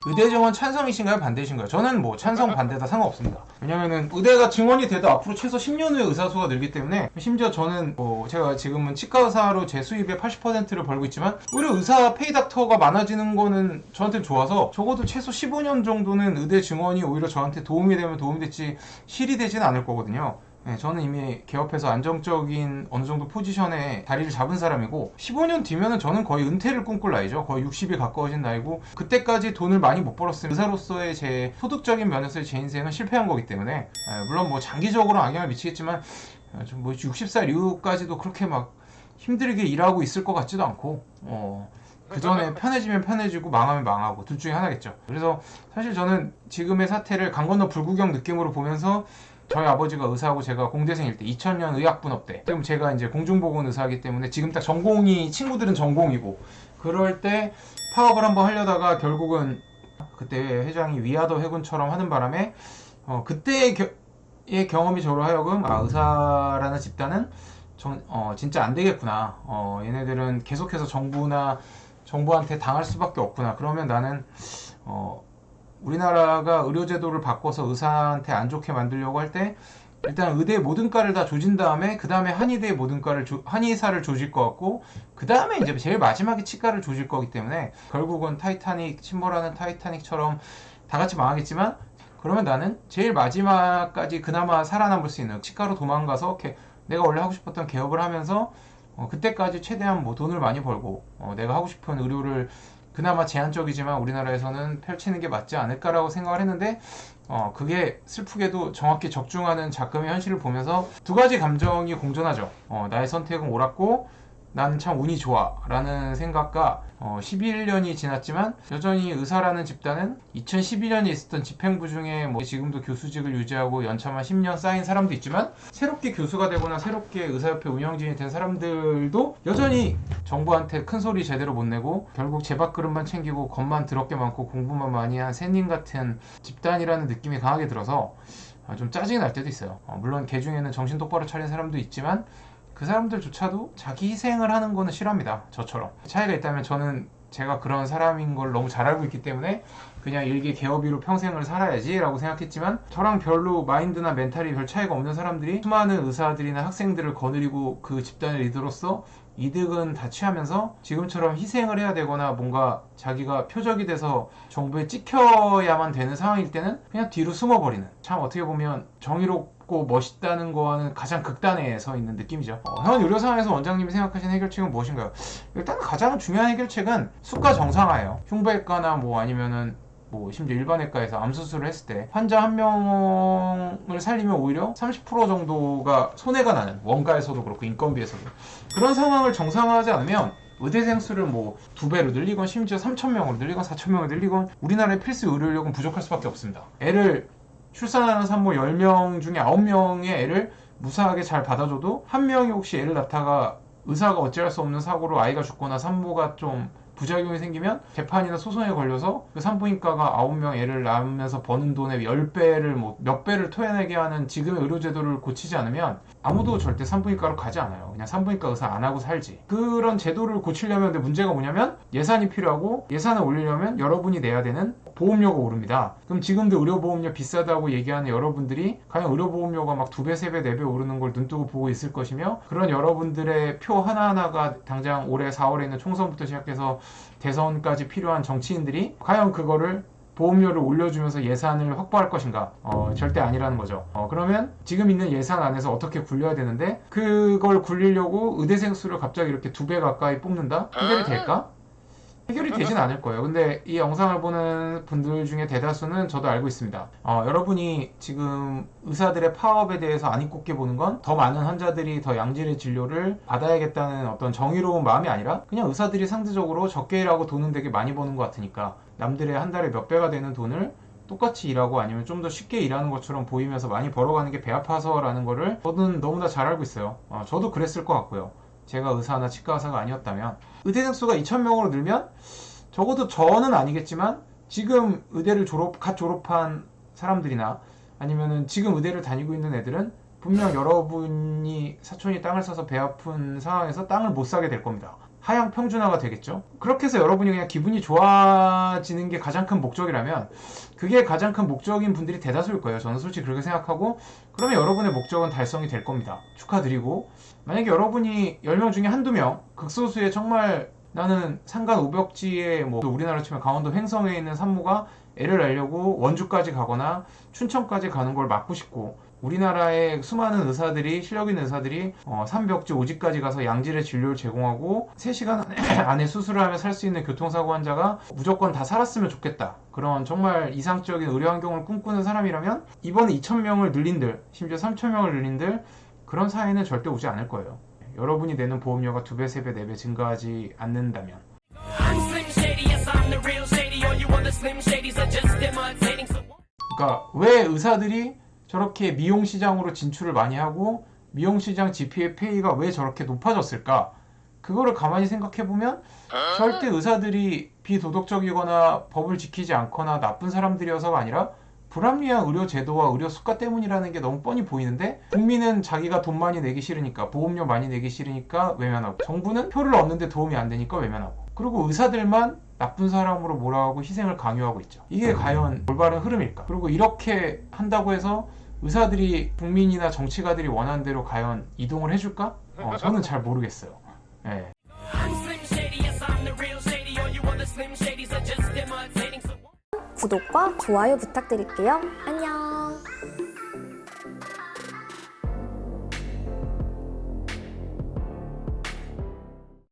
의대 증원 찬성이신가요? 반대이신가요? 저는 뭐 찬성 반대 다 상관없습니다. 왜냐면은 의대가 증원이 돼도 앞으로 최소 10년 후에 의사 수가 늘기 때문에, 심지어 저는 뭐 제가 지금은 치과 의사로 제 수입의 80%를 벌고 있지만 오히려 의사 페이닥터가 많아지는 거는 저한테 좋아서, 적어도 최소 15년 정도는 의대 증원이 오히려 저한테 도움이 되면 도움이 됐지 실이 되지는 않을 거거든요. 네, 저는 이미 개업해서 안정적인 어느 정도 포지션에 자리를 잡은 사람이고, 15년 뒤면은 저는 거의 은퇴를 꿈꿀 나이죠. 거의 60이 가까워진 나이고, 그때까지 돈을 많이 못 벌었으면 의사로서의 제 소득적인 면에서의 제 인생은 실패한 거기 때문에, 물론 뭐 장기적으로 악영향을 미치겠지만, 뭐 60살 이후까지도 그렇게 막 힘들게 일하고 있을 것 같지도 않고, 그 전에 편해지면 편해지고 망하면 망하고 둘 중에 하나겠죠. 그래서 사실 저는 지금의 사태를 강 건너 불구경 느낌으로 보면서, 저희 아버지가 의사하고 제가 공대생일 때 2000년 의학분업 때, 지금 제가 이제 공중보건 의사이기 때문에 지금 딱 전공이, 친구들은 전공이고, 그럴 때 파업을 한번 하려다가 결국은 그때 회장이 위아더 해군처럼 하는 바람에, 그때의 경험이 저로 하여금 의사라는 집단은 진짜 안 되겠구나, 얘네들은 계속해서 정부한테 당할 수밖에 없구나. 그러면 나는 우리나라가 의료제도를 바꿔서 의사한테 안 좋게 만들려고 할 때, 일단 의대의 모든 과를 다 조진 다음에, 그 다음에 한의대의 모든 과를 한의사를 조질 것 같고, 그 다음에 이제 제일 마지막에 치과를 조질 거기 때문에, 결국은 침몰하는 타이타닉처럼 다 같이 망하겠지만, 그러면 나는 제일 마지막까지 그나마 살아남을 수 있는 치과로 도망가서 내가 원래 하고 싶었던 개업을 하면서, 그때까지 최대한 뭐 돈을 많이 벌고, 내가 하고 싶은 의료를 그나마 제한적이지만 우리나라에서는 펼치는 게 맞지 않을까라고 생각을 했는데, 그게 슬프게도 정확히 적중하는 작금의 현실을 보면서 두 가지 감정이 공존하죠. 나의 선택은 옳았고 나는 참 운이 좋아 라는 생각과, 11년이 지났지만 여전히 의사라는 집단은 2012년에 있었던 집행부 중에 뭐 지금도 교수직을 유지하고 연차만 10년 쌓인 사람도 있지만, 새롭게 교수가 되거나 새롭게 의사협회 운영진이 된 사람들도 여전히 정부한테 큰 소리 제대로 못 내고, 결국 제밥그릇만 챙기고 겁만 더럽게 많고 공부만 많이 한仙님 같은 집단이라는 느낌이 강하게 들어서 좀 짜증이 날 때도 있어요. 물론 개 중에는 정신 똑바로 차린 사람도 있지만, 그 사람들조차도 자기 희생을 하는 거는 싫어합니다. 저처럼. 차이가 있다면, 저는 제가 그런 사람인 걸 너무 잘 알고 있기 때문에 그냥 일개 개업이로 평생을 살아야지 라고 생각했지만, 저랑 별로 마인드나 멘탈이 별 차이가 없는 사람들이 수많은 의사들이나 학생들을 거느리고 그 집단의 리더로서 이득은 다 취하면서 지금처럼 희생을 해야 되거나 뭔가 자기가 표적이 돼서 정부에 찍혀야만 되는 상황일 때는 그냥 뒤로 숨어버리는, 참 어떻게 보면 정의롭고 멋있다는 거와는 가장 극단에 서 있는 느낌이죠. 현 의료 상황에서 원장님이 생각하시는 해결책은 무엇인가요? 일단 가장 중요한 해결책은 수가 정상화예요. 흉부외과나 뭐 아니면은 뭐 심지어 일반외과에서 암수술을 했을 때 환자 한 명을 살리면 오히려 30% 정도가 손해가 나는, 원가에서도 그렇고 인건비에서도. 그런 상황을 정상화하지 않으면 의대생 수를 뭐 2배로 늘리건 심지어 3,000명으로 늘리건 4,000명으로 늘리건 우리나라의 필수 의료력은 부족할 수밖에 없습니다. 애를 출산하는 산모 10명 중에 9명의 애를 무사하게 잘 받아줘도 한 명이 혹시 애를 낳다가 의사가 어찌할 수 없는 사고로 아이가 죽거나 산모가 좀 부작용이 생기면 재판이나 소송에 걸려서 그 산부인과가 9명 애를 낳으면서 버는 돈의 10배를 뭐 몇 배를 토해내게 하는 지금의 의료제도를 고치지 않으면 아무도 절대 산부인과로 가지 않아요. 그냥 산부인과 의사 안 하고 살지. 그런 제도를 고치려면, 근데 문제가 뭐냐면 예산이 필요하고, 예산을 올리려면 여러분이 내야 되는 보험료가 오릅니다. 그럼 지금도 의료보험료 비싸다고 얘기하는 여러분들이 과연 의료보험료가 막 2배, 3배, 4배 오르는 걸 눈뜨고 보고 있을 것이며, 그런 여러분들의 표 하나하나가 당장 올해 4월에 있는 총선부터 시작해서 대선까지 필요한 정치인들이 과연 그거를 보험료를 올려주면서 예산을 확보할 것인가? 절대 아니라는 거죠. 그러면 지금 있는 예산 안에서 어떻게 굴려야 되는데, 그걸 굴리려고 의대생 수를 갑자기 이렇게 2배 가까이 뽑는다? 해결이 될까? 해결이 되진 않을 거예요. 근데 이 영상을 보는 분들 중에 대다수는 저도 알고 있습니다. 여러분이 지금 의사들의 파업에 대해서 안 입곱게 보는 건 더 많은 환자들이 더 양질의 진료를 받아야겠다는 어떤 정의로운 마음이 아니라, 그냥 의사들이 상대적으로 적게 일하고 돈은 되게 많이 버는 것 같으니까 남들의 한 달에 몇 배가 되는 돈을 똑같이 일하고 아니면 좀 더 쉽게 일하는 것처럼 보이면서 많이 벌어가는 게 배 아파서라는 거를 저는 너무나 잘 알고 있어요. 저도 그랬을 것 같고요. 제가 의사나 치과 의사가 아니었다면. 의대생 수가 2,000명으로 늘면 적어도 저는 아니겠지만 지금 의대를 갓 졸업한 사람들이나 아니면은 지금 의대를 다니고 있는 애들은 분명 여러분이 사촌이 땅을 사서 배 아픈 상황에서 땅을 못 사게 될 겁니다. 하향 평준화가 되겠죠. 그렇게 해서 여러분이 그냥 기분이 좋아지는 게 가장 큰 목적이라면 그게 가장 큰 목적인 분들이 대다수일 거예요. 저는 솔직히 그렇게 생각하고, 그러면 여러분의 목적은 달성이 될 겁니다. 축하드리고, 만약에 여러분이 10명 중에 한두 명, 극소수의 정말 나는 산간 오벽지에 뭐 우리나라로 치면 강원도 횡성에 있는 산모가 애를 낳으려고 원주까지 가거나 춘천까지 가는 걸 막고 싶고, 우리나라의 수많은 의사들이, 실력 있는 의사들이 삼벽지 오지까지 가서 양질의 진료를 제공하고 3시간 안에 수술을 하며 살 수 있는 교통사고 환자가 무조건 다 살았으면 좋겠다, 그런 정말 이상적인 의료 환경을 꿈꾸는 사람이라면 이번에 2,000명을 늘린들, 심지어 3,000명을 늘린들, 그런 사회는 절대 오지 않을 거예요. 여러분이 내는 보험료가 2배, 3배, 4배 증가하지 않는다면. 그러니까 왜 의사들이 저렇게 미용시장으로 진출을 많이 하고 미용시장 GPA 가 왜 저렇게 높아졌을까? 그거를 가만히 생각해보면 절대 의사들이 비도덕적이거나 법을 지키지 않거나 나쁜 사람들이어서가 아니라 불합리한 의료 제도와 의료 수가 때문이라는 게 너무 뻔히 보이는데, 국민은 자기가 돈 많이 내기 싫으니까, 보험료 많이 내기 싫으니까 외면하고, 정부는 표를 얻는데 도움이 안 되니까 외면하고, 그리고 의사들만 나쁜 사람으로 몰아가고 희생을 강요하고 있죠. 이게 과연 올바른 흐름일까? 그리고 이렇게 한다고 해서 의사들이, 국민이나 정치가들이 원하는 대로 과연 이동을 해줄까? 저는 잘 모르겠어요. 네. 구독과 좋아요 부탁드릴게요. 안녕.